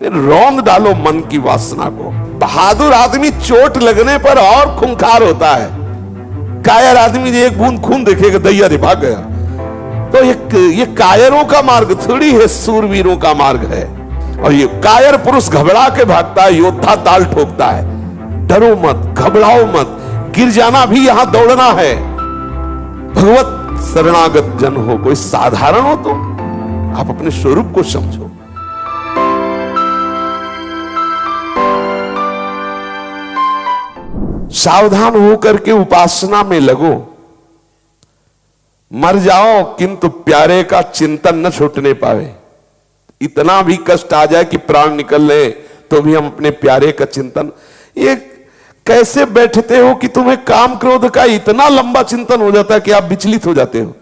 रौंद डालो मन की वासना को। बहादुर आदमी चोट लगने पर और खूंखार होता है, कायर आदमी एक बूंद खून देखेगा दैया रे भाग गया। तो ये कायरों का मार्ग थोड़ी है, सूरवीरों का मार्ग है। और ये कायर पुरुष घबरा के भागता है, योद्धा ताल ठोकता है। डरो मत, घबराओ मत, गिर जाना भी यहां दौड़ना है। भगवत शरणागत जन हो, कोई साधारण हो तो आप अपने स्वरूप को समझो। सावधान होकर के उपासना में लगो। मर जाओ किंतु प्यारे का चिंतन न छूटने पावे। इतना भी कष्ट आ जाए कि प्राण निकल ले तो भी हम अपने प्यारे का चिंतन। ये कैसे बैठते हो कि तुम्हें काम क्रोध का इतना लंबा चिंतन हो जाता है कि आप विचलित हो जाते हो।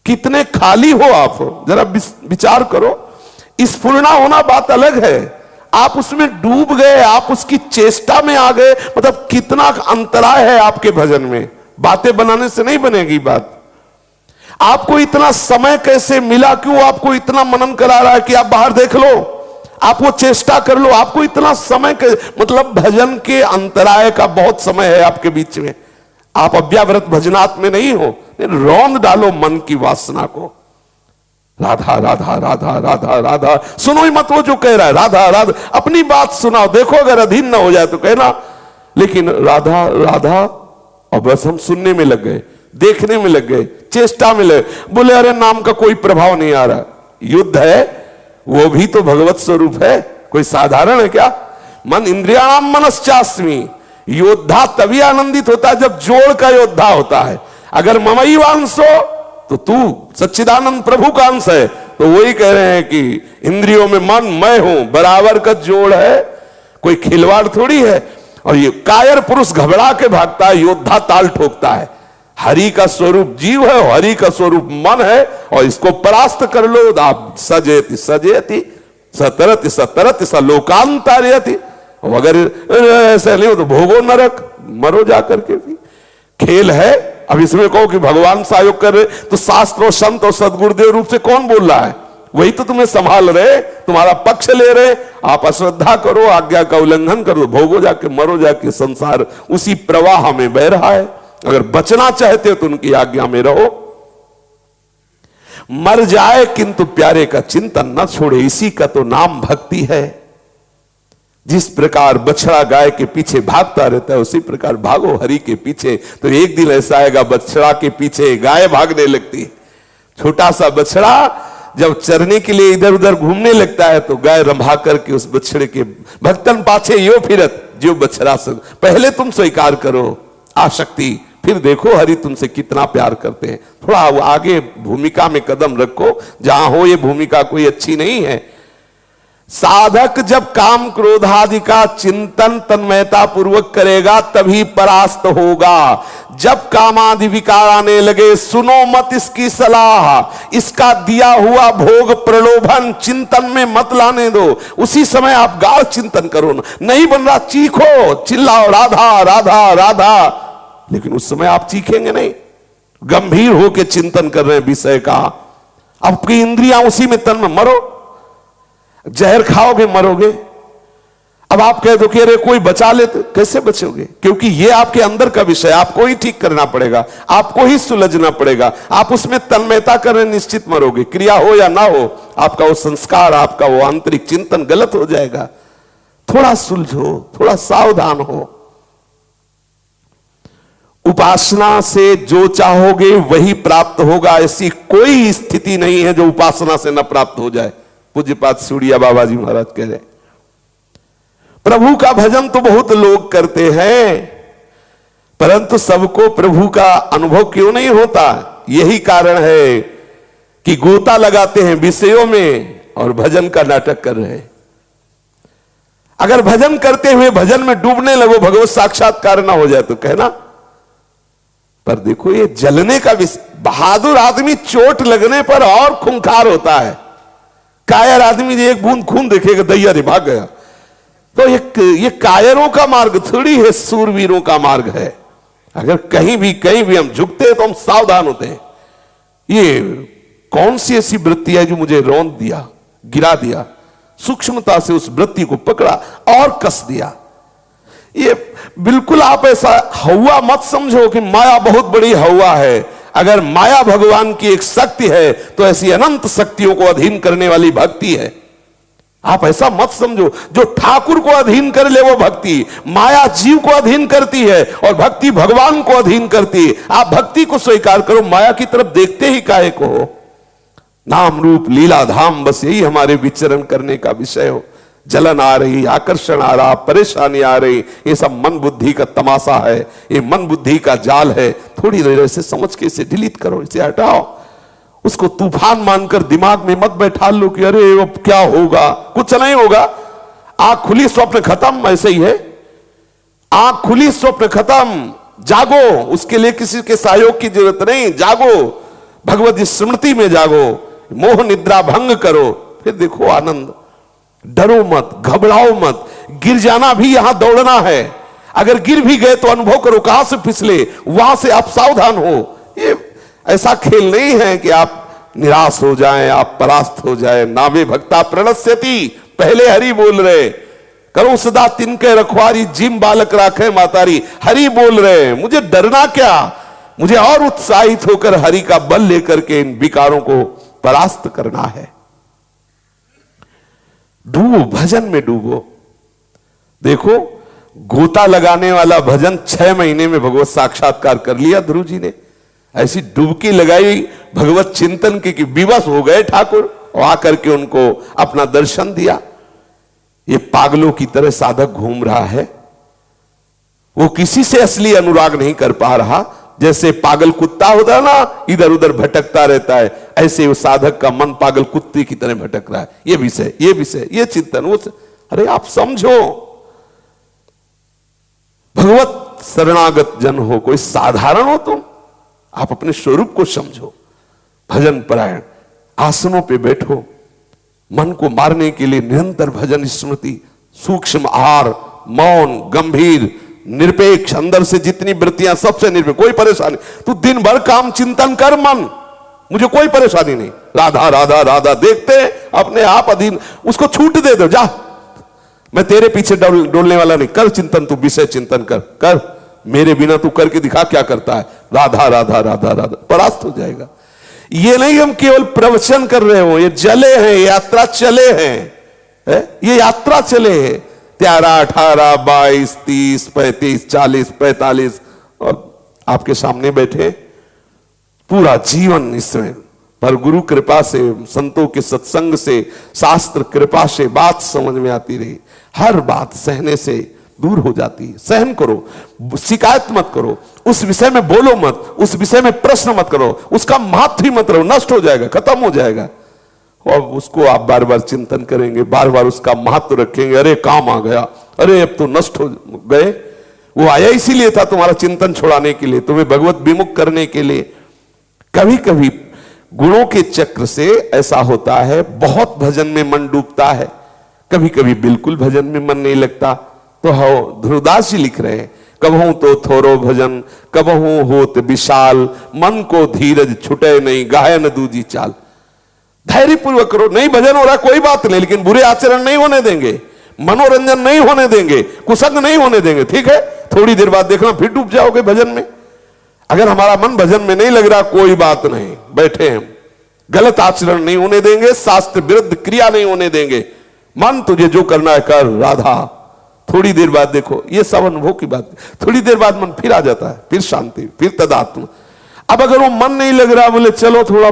कितने खाली हो आप, जरा विचार करो। स्फुरना होना बात अलग है, आप उसमें डूब गए, आप उसकी चेष्टा में आ गए, मतलब कितना अंतराय है आपके भजन में। बातें बनाने से नहीं बनेगी बात। आपको इतना समय कैसे मिला, क्यों आपको इतना मनन करा रहा है कि आप बाहर देख लो, आप वो चेष्टा कर लो। आपको इतना समय के मतलब भजन के अंतराय का बहुत समय है आपके बीच में। आप अव्याव्रत भजनात् में नहीं हो। रौंद डालो मन की वासना को। राधा राधा राधा राधा राधा सुनो ही मत वो जो कह रहा है राधा राधा। अपनी बात सुनाओ, देखो अगर अधीन ना हो जाए तो कहना। लेकिन राधा राधा और बस हम सुनने में लग गए, देखने में लग गए, चेष्टा में लगे। बोले अरे नाम का कोई प्रभाव नहीं आ रहा। युद्ध है, वो भी तो भगवत स्वरूप है, कोई साधारण है क्या? मन इंद्रियाणाम मनश्चास्मि। योद्धा तभी आनंदित होता है जब जोड़ का योद्धा होता है। अगर ममई वांसो तो तू सच्चिदानंद प्रभु का अंश है। तो वही कह रहे हैं कि इंद्रियों में मन मैं हूं, बराबर का जोड़ है, कोई खिलवाड़ थोड़ी है। और ये कायर पुरुष घबरा के भागता है, योद्धा ताल ठोकता है। हरि का स्वरूप जीव है, हरि का स्वरूप मन है, और इसको परास्त कर लो। आप सजेति सजेति सतरति सतरति स लोकांतारयति। अगर ऐसा नहीं हो तो भोगो नरक, मरो जाकर के भी। खेल है। अब इसमें कहो कि भगवान सहयोग कर रहे, तो शास्त्र और संत और सदगुरुदेव रूप से कौन बोल रहा है? वही तो तुम्हें संभाल रहे, तुम्हारा पक्ष ले रहे। आप अश्रद्धा करो, आज्ञा का उल्लंघन करो, भोगो जाके, मरो जाके। संसार उसी प्रवाह में बह रहा है। अगर बचना चाहते हो तो उनकी आज्ञा में रहो। मर जाए किंतु प्यारे का चिंतन न छोड़े, इसी का तो नाम भक्ति है। जिस प्रकार बछड़ा गाय के पीछे भागता रहता है, उसी प्रकार भागो हरि के पीछे। तो एक दिन ऐसा आएगा बछड़ा के पीछे गाय भागने लगती है। छोटा सा बछड़ा जब चरने के लिए इधर उधर घूमने लगता है तो गाय रंभा करके उस बछड़े के भक्तन पाछे यो फिरत जो बछड़ा से। पहले तुम स्वीकार करो आसक्ति, फिर देखो हरि तुमसे कितना प्यार करते हैं। थोड़ा आगे भूमिका में कदम रखो, जहां हो ये भूमिका कोई अच्छी नहीं है। साधक जब काम क्रोधादि का चिंतन तन्मयता पूर्वक करेगा तभी परास्त होगा। जब कामादि विकार आने लगे, सुनो मत इसकी सलाह, इसका दिया हुआ भोग प्रलोभन चिंतन में मत लाने दो। उसी समय आप गाढ़ चिंतन करो। नहीं बन रहा, चीखो, चिल्लाओ राधा राधा राधा। लेकिन उस समय आप चीखेंगे नहीं, गंभीर होकर चिंतन कर रहे हैं विषय का। आपकी इंद्रियां उसी में तन में। मरो, जहर खाओगे मरोगे। अब आप कह दो कि अरे कोई बचा ले, तो कैसे बचोगे? क्योंकि ये आपके अंदर का विषय, आपको ही ठीक करना पड़ेगा, आपको ही सुलझना पड़ेगा। आप उसमें तन्मयता करें, निश्चित मरोगे। क्रिया हो या ना हो, आपका वो संस्कार, आपका वो आंतरिक चिंतन गलत हो जाएगा। थोड़ा सुलझो, थोड़ा सावधान हो। उपासना से जो चाहोगे वही प्राप्त होगा। ऐसी कोई स्थिति नहीं है जो उपासना से न प्राप्त हो जाए। पूज्यपाद सूड़िया बाबा जी महाराज कह रहे, प्रभु का भजन तो बहुत लोग करते हैं, परंतु सबको प्रभु का अनुभव क्यों नहीं होता? यही कारण है कि गोता लगाते हैं विषयों में और भजन का नाटक कर रहे हैं। अगर भजन करते हुए भजन में डूबने लगो, भगवत साक्षात्कार ना हो जाए तो कहना। पर देखो ये जलने का बहादुर आदमी चोट लगने पर और खूंखार होता है। कायर आदमी एक बूंद खून देखेगा दैया रे भाग गया। तो ये कायरों का मार्ग थोड़ी है, सूरवीरों का मार्ग है। अगर कहीं भी हम झुकते हैं तो हम सावधान होते हैं। ये कौन सी ऐसी वृत्ति है जो मुझे रौंद दिया, गिरा दिया? सूक्ष्मता से उस वृत्ति को पकड़ा और कस दिया। ये बिल्कुल आप ऐसा हवा मत समझो कि माया बहुत बड़ी हवा है। अगर माया भगवान की एक शक्ति है तो ऐसी अनंत शक्तियों को अधीन करने वाली भक्ति है। आप ऐसा मत समझो जो ठाकुर को अधीन कर ले वो भक्ति। माया जीव को अधीन करती है और भक्ति भगवान को अधीन करती है। आप भक्ति को स्वीकार करो, माया की तरफ देखते ही काहे को हो। नाम रूप लीला धाम, बस यही हमारे विचरण करने का विषय हो। जलन आ रही, आकर्षण आ रहा, परेशानी आ रही, ये सब मन बुद्धि का तमाशा है, ये मन बुद्धि का जाल है। थोड़ी देर ऐसे समझ के इसे डिलीट करो, इसे हटाओ। उसको तूफान मानकर दिमाग में मत बैठा लो कि अरे अब क्या होगा, कुछ नहीं होगा। आंख खुली स्वप्न खत्म, ऐसे ही है। आंख खुली स्वप्न खत्म, जागो। उसके लिए किसी के सहयोग की जरूरत नहीं, जागो, भगवत स्मृति में जागो, मोह निद्रा भंग करो, फिर देखो आनंद। डरो मत, घबराओ मत। गिर जाना भी यहां दौड़ना है। अगर गिर भी गए तो अनुभव करो कहां से फिसले, वहां से आप सावधान हो। ये ऐसा खेल नहीं है कि आप निराश हो जाएं, आप परास्त हो जाएं। नावे भक्ता प्रणश्यति, पहले हरि बोल रहे। करो सदा तिनके रखवारी, जिम बालक राखे मातारी। हरि बोल रहे, मुझे डरना क्या, मुझे और उत्साहित होकर हरि का बल लेकर के इन विकारों को परास्त करना है। डूबो, भजन में डूबो। देखो गोता लगाने वाला भजन 6 महीने में भगवत साक्षात्कार कर लिया ध्रुव जी ने। ऐसी डुबकी लगाई भगवत चिंतन की कि विवश हो गए ठाकुर, और आकर के उनको अपना दर्शन दिया। ये पागलों की तरह साधक घूम रहा है, वो किसी से असली अनुराग नहीं कर पा रहा। जैसे पागल कुत्ता होता है ना, इधर उधर भटकता रहता है, ऐसे वो साधक का मन पागल कुत्ते की तरह भटक रहा है। ये विषय, ये विषय, ये चिंतन, वो। अरे आप समझो, भगवत शरणागत जन हो, कोई साधारण हो तुम, आप अपने स्वरूप को समझो। भजन परायण, आसनों पे बैठो, मन को मारने के लिए निरंतर भजन स्मृति, सूक्ष्म आहार, मौन, गंभीर, निरपेक्ष, अंदर से जितनी वृत्तियां सबसे निरपेक्ष, कोई परेशानी। तू दिन भर काम चिंतन कर मन, मुझे कोई परेशानी नहीं। राधा राधा राधा देखते अपने आप अधीन, उसको छूट दे दो, जा, मैं तेरे पीछे डोलने वाला नहीं। कर चिंतन, तू विषय चिंतन कर, मेरे बिना तू करके दिखा क्या करता है। राधा राधा राधा राधा, परास्त हो जाएगा। ये नहीं हम केवल प्रवचन कर रहे हो, ये जले हैं, यात्रा चले हैं, ये यात्रा चले हैं। 13, 18, 22, 30, 35, 40, 45 और आपके सामने बैठे, पूरा जीवन इसमें। पर गुरु कृपा से, संतों के सत्संग से, शास्त्र कृपा से बात समझ में आती रही। हर बात सहने से दूर हो जाती है। सहन करो, शिकायत मत करो, उस विषय में बोलो मत, उस विषय में प्रश्न मत करो, उसका महत्व ही मत रहो, नष्ट हो जाएगा, खत्म हो जाएगा। और उसको आप बार बार चिंतन करेंगे, बार बार उसका महत्व रखेंगे। अरे काम आ गया, अरे अब तो नष्ट हो गए। वो आया इसीलिए था, तुम्हारा चिंतन छुड़ाने के लिए, तुम्हें भगवत विमुख करने के लिए। कभी कभी गुणों के चक्र से ऐसा होता है, बहुत भजन में मन डूबता है, कभी कभी बिल्कुल भजन में मन नहीं लगता। तो हो ध्रुवदास जी लिख रहे हैं, कबहू तो थोरो भजन, कबहू होत विशाल, मन को धीरज छुटे नहीं, गाय न दूजी चाल। धैर्य पूर्वक करो, नहीं भजन हो रहा कोई बात नहीं, लेकिन बुरे आचरण नहीं होने देंगे, मनोरंजन नहीं होने देंगे, कुसंग नहीं होने देंगे, ठीक है। थोड़ी देर बाद देखना फिर डूब जाओगे भजन में। अगर हमारा मन भजन में नहीं लग रहा, कोई बात नहीं, बैठे हम, गलत आचरण नहीं होने देंगे, शास्त्र विरुद्ध क्रिया नहीं होने देंगे। मन तुझे जो करना है कर, राधा। थोड़ी देर बाद देखो, ये सब अनुभव की बात, थोड़ी देर बाद मन फिर आ जाता है, फिर शांति, फिर तदात्म। अब अगर वो मन नहीं लग रहा, बोले चलो थोड़ा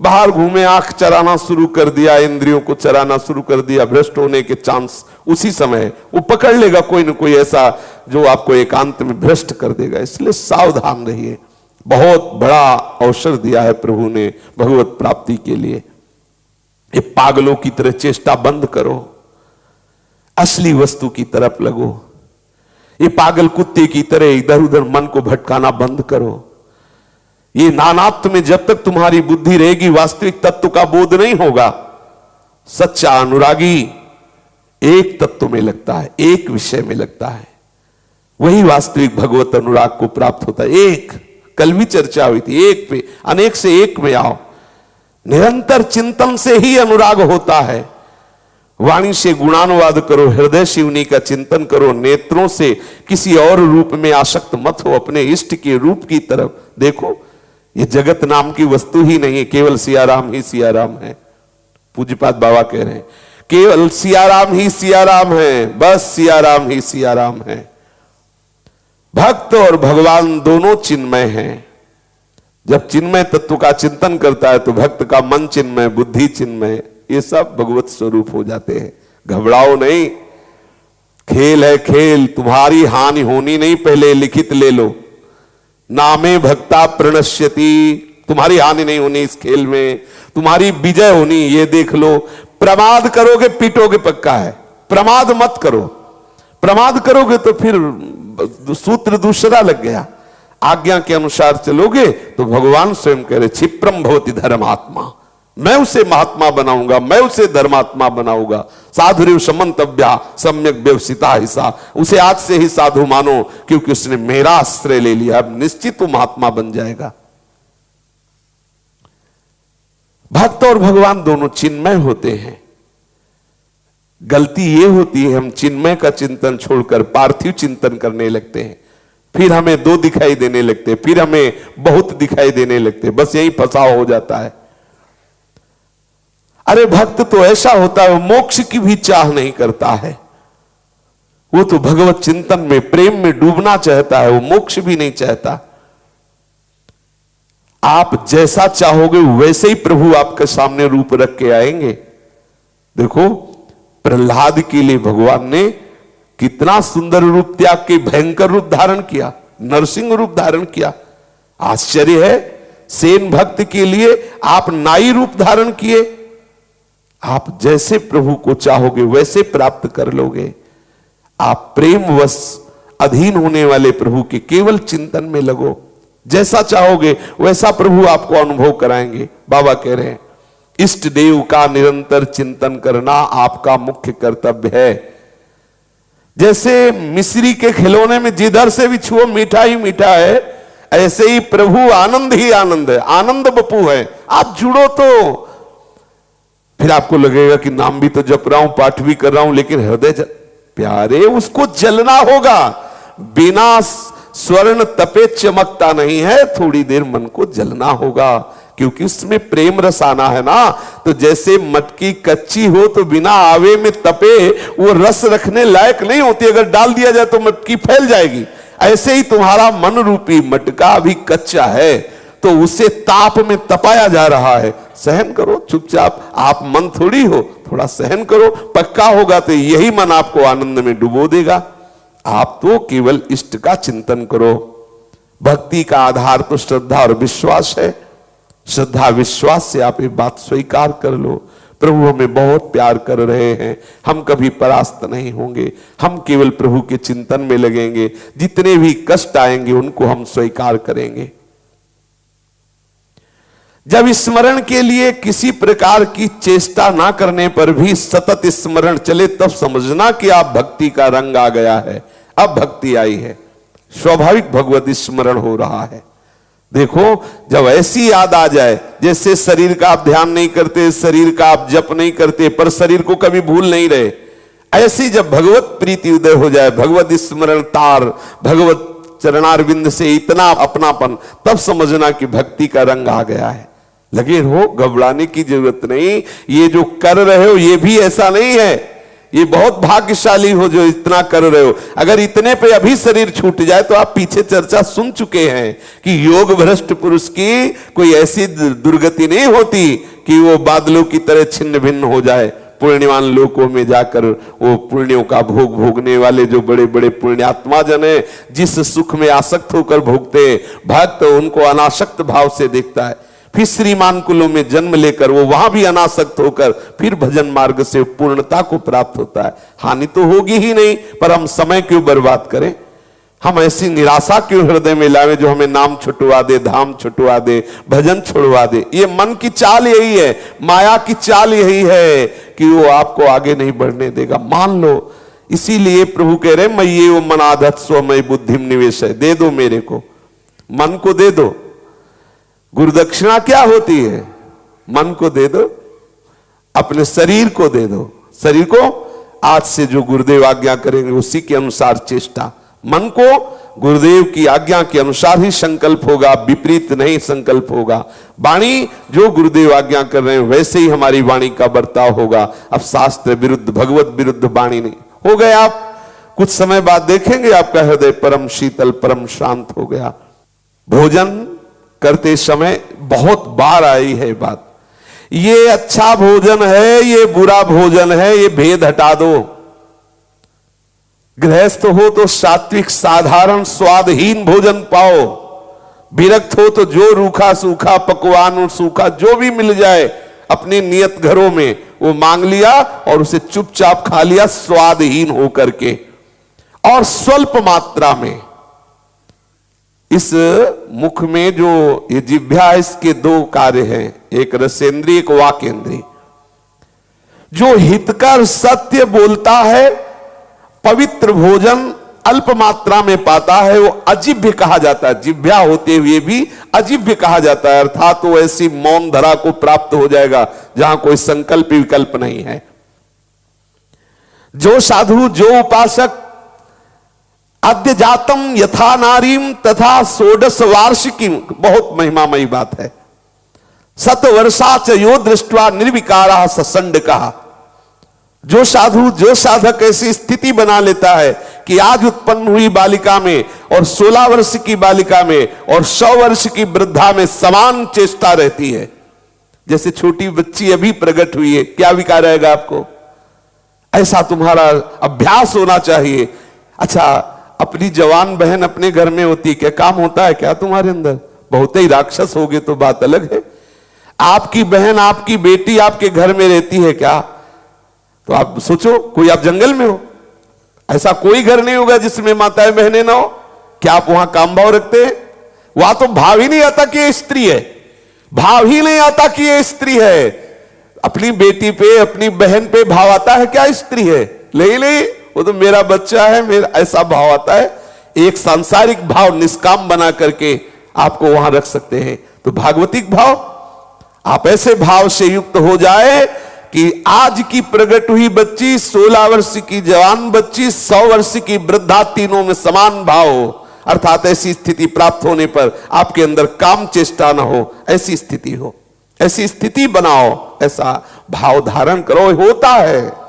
बाहर घूमे, आंख चराना शुरू कर दिया, इंद्रियों को चराना शुरू कर दिया, भ्रष्ट होने के चांस उसी समय वो पकड़ लेगा कोई न कोई ऐसा जो आपको एकांत में भ्रष्ट कर देगा। इसलिए सावधान रहिए। बहुत बड़ा अवसर दिया है प्रभु ने भगवत प्राप्ति के लिए। ये पागलों की तरह चेष्टा बंद करो, असली वस्तु की तरफ लगो। ये पागल कुत्ते की तरह इधर उधर मन को भटकाना बंद करो। ये नानात्व में जब तक तुम्हारी बुद्धि रहेगी, वास्तविक तत्व का बोध नहीं होगा। सच्चा अनुरागी एक तत्व में लगता है, एक विषय में लगता है, वही वास्तविक भगवत अनुराग को प्राप्त होता है। एक, कल भी चर्चा हुई थी, एक पे अनेक से एक में आओ। निरंतर चिंतन से ही अनुराग होता है। वाणी से गुणानुवाद करो, हृदय से उन्हीं का चिंतन करो, नेत्रों से किसी और रूप में आसक्त मत हो, अपने इष्ट के रूप की तरफ देखो। ये जगत नाम की वस्तु ही नहीं है, केवल सियाराम ही सियाराम है। पूज्यपाद बाबा कह रहे हैं केवल सियाराम ही सियाराम है, बस सियाराम ही सियाराम है। भक्त और भगवान दोनों चिन्मय हैं। जब चिन्मय तत्व का चिंतन करता है तो भक्त का मन चिन्मय, बुद्धि चिन्मय, ये सब भगवत स्वरूप हो जाते हैं। घबराओ नहीं, खेल है खेल, तुम्हारी हानि होनी नहीं, पहले लिखित ले लो। नामे भक्ता प्रणश्यति, तुम्हारी हानि नहीं होनी इस खेल में, तुम्हारी विजय होनी, ये देख लो। प्रमाद करोगे पीटोगे पक्का है, प्रमाद मत करो। प्रमाद करोगे तो फिर सूत्र दूसरा लग गया। आज्ञा के अनुसार चलोगे तो भगवान स्वयं कह रहे क्षिप्रम भवति धर्मात्मा, मैं उसे महात्मा बनाऊंगा, मैं उसे धर्मात्मा बनाऊंगा। साधुरेव समन्तव्या सम्यक व्यवसिता हिसा, उसे आज से ही साधु मानो क्योंकि उसने मेरा आश्रय ले लिया, अब निश्चित वो महात्मा बन जाएगा। भक्त और भगवान दोनों चिन्मय होते हैं। गलती ये होती है हम चिन्मय का चिंतन छोड़कर पार्थिव चिंतन करने लगते हैं, फिर हमें दो दिखाई देने लगते, फिर हमें बहुत दिखाई देने लगते, बस यही फंसाव हो जाता है। अरे भक्त तो ऐसा होता है, मोक्ष की भी चाह नहीं करता है, वो तो भगवत चिंतन में प्रेम में डूबना चाहता है, वो मोक्ष भी नहीं चाहता। आप जैसा चाहोगे वैसे ही प्रभु आपके सामने रूप रख के आएंगे। देखो प्रहलाद के लिए भगवान ने कितना सुंदर रूप त्याग के भयंकर रूप धारण किया, नरसिंह रूप धारण किया। आश्चर्य है, सेन भक्त के लिए आप नाई रूप धारण किए। आप जैसे प्रभु को चाहोगे वैसे प्राप्त कर लोगे। आप प्रेमवश अधीन होने वाले प्रभु के केवल चिंतन में लगो, जैसा चाहोगे वैसा प्रभु आपको अनुभव कराएंगे। बाबा कह रहे हैं इष्ट देव का निरंतर चिंतन करना आपका मुख्य कर्तव्य है। जैसे मिश्री के खिलौने में जिधर से भी छुओ मीठा ही मीठा है, ऐसे ही प्रभु आनंद ही आनंद है, आनंद बपू है। आप जुड़ो तो फिर आपको लगेगा कि नाम भी तो जप रहा हूं, पाठ भी कर रहा हूं, लेकिन हृदय प्यारे उसको जलना होगा। बिना स्वर्ण तपे चमकता नहीं है, थोड़ी देर मन को जलना होगा, क्योंकि उसमें प्रेम रस आना है ना। तो जैसे मटकी कच्ची हो तो बिना आवे में तपे वो रस रखने लायक नहीं होती, अगर डाल दिया जाए तो मटकी फैल जाएगी। ऐसे ही तुम्हारा मन रूपी मटका अभी कच्चा है, तो उसे ताप में तपाया जा रहा है। सहन करो चुपचाप, आप मन थोड़ी हो, थोड़ा सहन करो, पक्का होगा तो यही मन आपको आनंद में डुबो देगा। आप तो केवल इष्ट का चिंतन करो। भक्ति का आधार तो श्रद्धा और विश्वास है। श्रद्धा विश्वास से आप ये बात स्वीकार कर लो, प्रभु हमें बहुत प्यार कर रहे हैं, हम कभी परास्त नहीं होंगे, हम केवल प्रभु के चिंतन में लगेंगे, जितने भी कष्ट आएंगे उनको हम स्वीकार करेंगे। जब स्मरण के लिए किसी प्रकार की चेष्टा ना करने पर भी सतत स्मरण चले, तब समझना कि आप भक्ति का रंग आ गया है, अब भक्ति आई है, स्वाभाविक भगवत स्मरण हो रहा है। देखो जब ऐसी याद आ जाए, जैसे शरीर का आप ध्यान नहीं करते, शरीर का आप जप नहीं करते, पर शरीर को कभी भूल नहीं रहे, ऐसी जब भगवत प्रीति उदय हो जाए, भगवत स्मरण तार, भगवत चरणारविंद से इतना अपनापन, तब समझना कि भक्ति का रंग आ गया है। लगे रहो, घबराने की जरूरत नहीं। ये जो कर रहे हो ये भी ऐसा नहीं है, ये बहुत भाग्यशाली हो जो इतना कर रहे हो। अगर इतने पे अभी शरीर छूट जाए तो आप पीछे चर्चा सुन चुके हैं कि योग भ्रष्ट पुरुष की कोई ऐसी दुर्गति नहीं होती कि वो बादलों की तरह छिन्न भिन्न हो जाए। पुण्यवान लोकों में जाकर वो पुण्यों का भोग भोगने वाले जो बड़े बड़े पुण्यात्मा जन है, जिस सुख में आसक्त होकर भोगते, भक्त उनको अनासक्त भाव से देखता है। फिर श्रीमान कुलों में जन्म लेकर वो वहां भी अनासक्त होकर फिर भजन मार्ग से पूर्णता को प्राप्त होता है। हानि तो होगी ही नहीं, पर हम समय क्यों बर्बाद करें, हम ऐसी निराशा क्यों हृदय में लावे जो हमें नाम छुटवा दे, धाम छुटवा दे, भजन छुड़वा दे। ये मन की चाल यही है, माया की चाल यही है कि वो आपको आगे नहीं बढ़ने देगा, मान लो। इसीलिए प्रभु कह रहे मैं ये वो मनाधत स्वमय बुद्धि निवेश है, दे दो मेरे को, मन को दे दो। गुरुदक्षिणा क्या होती है, मन को दे दो, अपने शरीर को दे दो, शरीर को आज से जो गुरुदेव आज्ञा करेंगे उसी के अनुसार चेष्टा, मन को गुरुदेव की आज्ञा के अनुसार ही संकल्प होगा, विपरीत नहीं संकल्प होगा। वाणी जो गुरुदेव आज्ञा कर रहे हैं वैसे ही हमारी वाणी का बर्ताव होगा। अब शास्त्र विरुद्ध, भगवत विरुद्ध वाणी नहीं हो गए। आप कुछ समय बाद देखेंगे आपका हृदय परम शीतल, परम शांत हो गया। भोजन करते समय बहुत बार आई है बात, ये अच्छा भोजन है, ये बुरा भोजन है, ये भेद हटा दो। गृहस्थ हो तो सात्विक साधारण स्वादहीन भोजन पाओ, विरक्त हो तो जो रूखा सूखा पकवान और सूखा जो भी मिल जाए अपने नियत घरों में वो मांग लिया और उसे चुपचाप खा लिया स्वादहीन होकर के और स्वल्प मात्रा में। इस मुख में जो ये जिह्वा है इसके दो कार्य हैं, एक रसेंद्रिय एक वाकेंद्रिय। जो हितकर सत्य बोलता है, पवित्र भोजन अल्प मात्रा में पाता है, वो अजिभ्य कहा जाता है। जिह्वा होते हुए भी अजिभ्य कहा जाता है, अर्थात वो ऐसी मौन धरा को प्राप्त हो जाएगा जहां कोई संकल्प विकल्प नहीं है। जो साधु जो उपासक अद्य जातम यथा नारीम तथा षोडश वार्षिकी, बहुत महिमामयी बात है। सतवर्षा च यो दृष्ट्वा निर्विकारा ससंड कहा। जो साधु जो साधक ऐसी स्थिति बना लेता है कि आज उत्पन्न हुई बालिका में और 16 वर्ष की बालिका में और 100 वर्ष की वृद्धा में समान चेष्टा रहती है। जैसे छोटी बच्ची अभी प्रकट हुई है, क्या विकार रहेगा आपको? ऐसा तुम्हारा अभ्यास होना चाहिए। अच्छा, अपनी जवान बहन अपने घर में होती है, क्या काम होता है क्या तुम्हारे अंदर? बहुत ही राक्षस होगे तो बात अलग है। आपकी बहन आपकी बेटी आपके घर में रहती है क्या? तो आप सोचो, कोई आप जंगल में हो, ऐसा कोई घर नहीं होगा जिसमें माताएं बहनें ना हो। क्या आप वहां काम भाव रखते हैं? वहां तो भाव ही नहीं आता कि ये स्त्री है, भाव ही नहीं आता कि ये स्त्री है। अपनी बेटी पे अपनी बहन पे भाव आता है क्या स्त्री है? नहीं, वो तो मेरा बच्चा है, मेरा ऐसा भाव आता है। एक सांसारिक भाव निष्काम बना करके आपको वहां रख सकते हैं। तो भागवतिक भाव, आप ऐसे भाव से युक्त हो जाए कि आज की प्रकट हुई बच्ची, 16 वर्ष की जवान बच्ची, 100 वर्ष की वृद्धा, तीनों में समान भाव हो। अर्थात ऐसी स्थिति प्राप्त होने पर आपके अंदर काम चेष्टा ना हो, ऐसी स्थिति हो, ऐसी स्थिति बनाओ, ऐसा भाव धारण करो। होता है,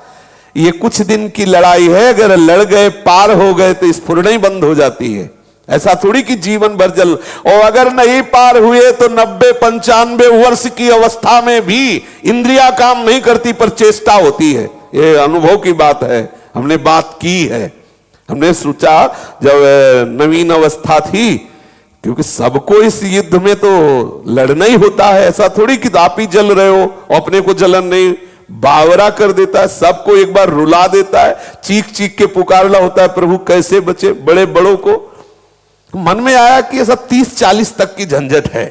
ये कुछ दिन की लड़ाई है। अगर लड़ गए, पार हो गए तो स्फुरना ही बंद हो जाती है। ऐसा थोड़ी कि जीवन भर जल, और अगर नहीं पार हुए तो 90-95 वर्ष की अवस्था में भी इंद्रिया काम नहीं करती पर चेष्टा होती है। ये अनुभव की बात है, हमने बात की है। हमने सोचा जब नवीन अवस्था थी, क्योंकि सबको इस युद्ध में तो लड़ना ही होता है। ऐसा थोड़ी कि आप ही जल रहे हो और अपने को जलन नहीं, बावरा कर देता है, सबको एक बार रुला देता है। चीख चीख के पुकारना होता है, प्रभु कैसे बचे। बड़े बड़ों को मन में आया कि ये सब 30-40 तक की झंझट है।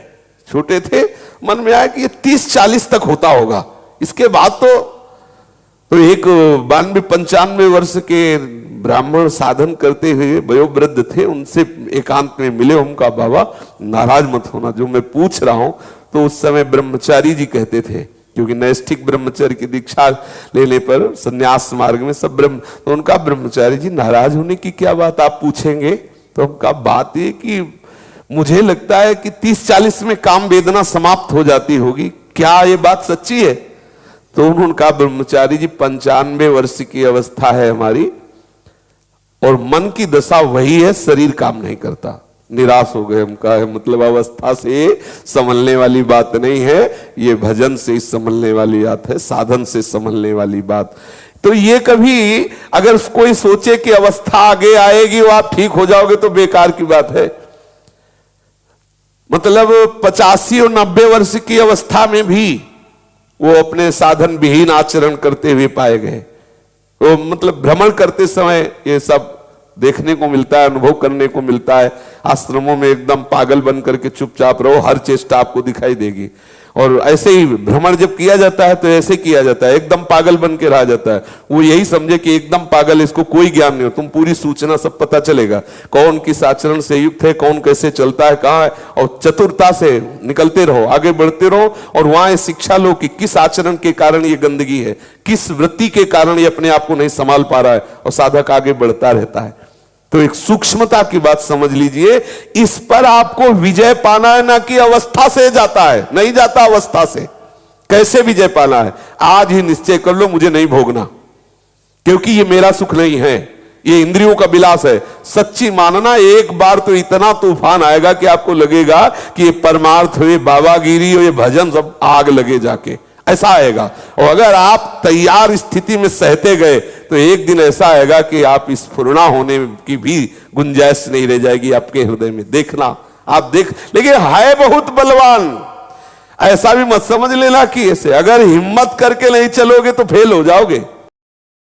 छोटे थे, मन में आया कि ये 30-40 तक होता होगा, इसके बाद तो एक 92-95 वर्ष के ब्राह्मण साधन करते हुए वयोवृद्ध थे, उनसे एकांत में मिले। उनका बाबा नाराज मत होना जो मैं पूछ रहा हूं। तो उस समय ब्रह्मचारी जी कहते थे, क्योंकि नैष्ठिक ब्रह्मचर्य की दीक्षा लेने पर संन्यास मार्ग में सब ब्रह्म, तो उनका ब्रह्मचारी जी नाराज होने की क्या बात आप पूछेंगे? तो उनका बात ये कि मुझे लगता है कि 30-40 में काम वेदना समाप्त हो जाती होगी, क्या ये बात सच्ची है? तो उन्होंने कहा, ब्रह्मचारी जी 95 वर्ष की अवस्था है हमारी और मन की दशा वही है, शरीर काम नहीं करता। निराश हो गए हम। कहा मतलब अवस्था से संभलने वाली बात नहीं है, ये भजन से संभलने वाली बात है, साधन से संभलने वाली बात। तो ये कभी अगर कोई सोचे कि अवस्था आगे आएगी वो आप ठीक हो जाओगे तो बेकार की बात है। मतलब 85 और 90 वर्ष की अवस्था में भी वो अपने साधन विहीन आचरण करते हुए पाए गए। वो मतलब भ्रमण करते समय ये सब देखने को मिलता है, अनुभव करने को मिलता है। आश्रमों में एकदम पागल बन करके चुपचाप रहो, हर चेष्टा आपको दिखाई देगी। और ऐसे ही भ्रमण जब किया जाता है तो ऐसे किया जाता है, एकदम पागल बन के रहा जाता है। वो यही समझे कि एकदम पागल, इसको कोई ज्ञान नहीं हो, तुम पूरी सूचना सब पता चलेगा, कौन किस आचरण से युक्त है, कौन कैसे चलता है, कहाँ है, और चतुरता से निकलते रहो, आगे बढ़ते रहो, और वहां ये शिक्षा लो कि किस आचरण के कारण ये गंदगी है, किस वृत्ति के कारण ये अपने आप को नहीं संभाल पा रहा है, और साधक आगे बढ़ता रहता है। तो एक सूक्ष्मता की बात समझ लीजिए, इस पर आपको विजय पाना है, ना कि अवस्था से जाता है, नहीं जाता अवस्था से। कैसे विजय पाना है, आज ही निश्चय कर लो, मुझे नहीं भोगना, क्योंकि ये मेरा सुख नहीं है, ये इंद्रियों का विलास है। सच्ची मानना, एक बार तो इतना तूफान आएगा कि आपको लगेगा कि ये परमार्थ हो, ये बाबागिरी हो, ये भजन, सब आग लगे जाके, ऐसा आएगा। और अगर आप तैयार स्थिति में सहते गए तो एक दिन ऐसा आएगा कि आप इस स्फुरना होने की भी गुंजाइश नहीं रह जाएगी आपके हृदय में। देखना, आप देख, लेकिन है बहुत बलवान, ऐसा भी मत समझ लेना कि ऐसे अगर हिम्मत करके नहीं चलोगे तो फेल हो जाओगे।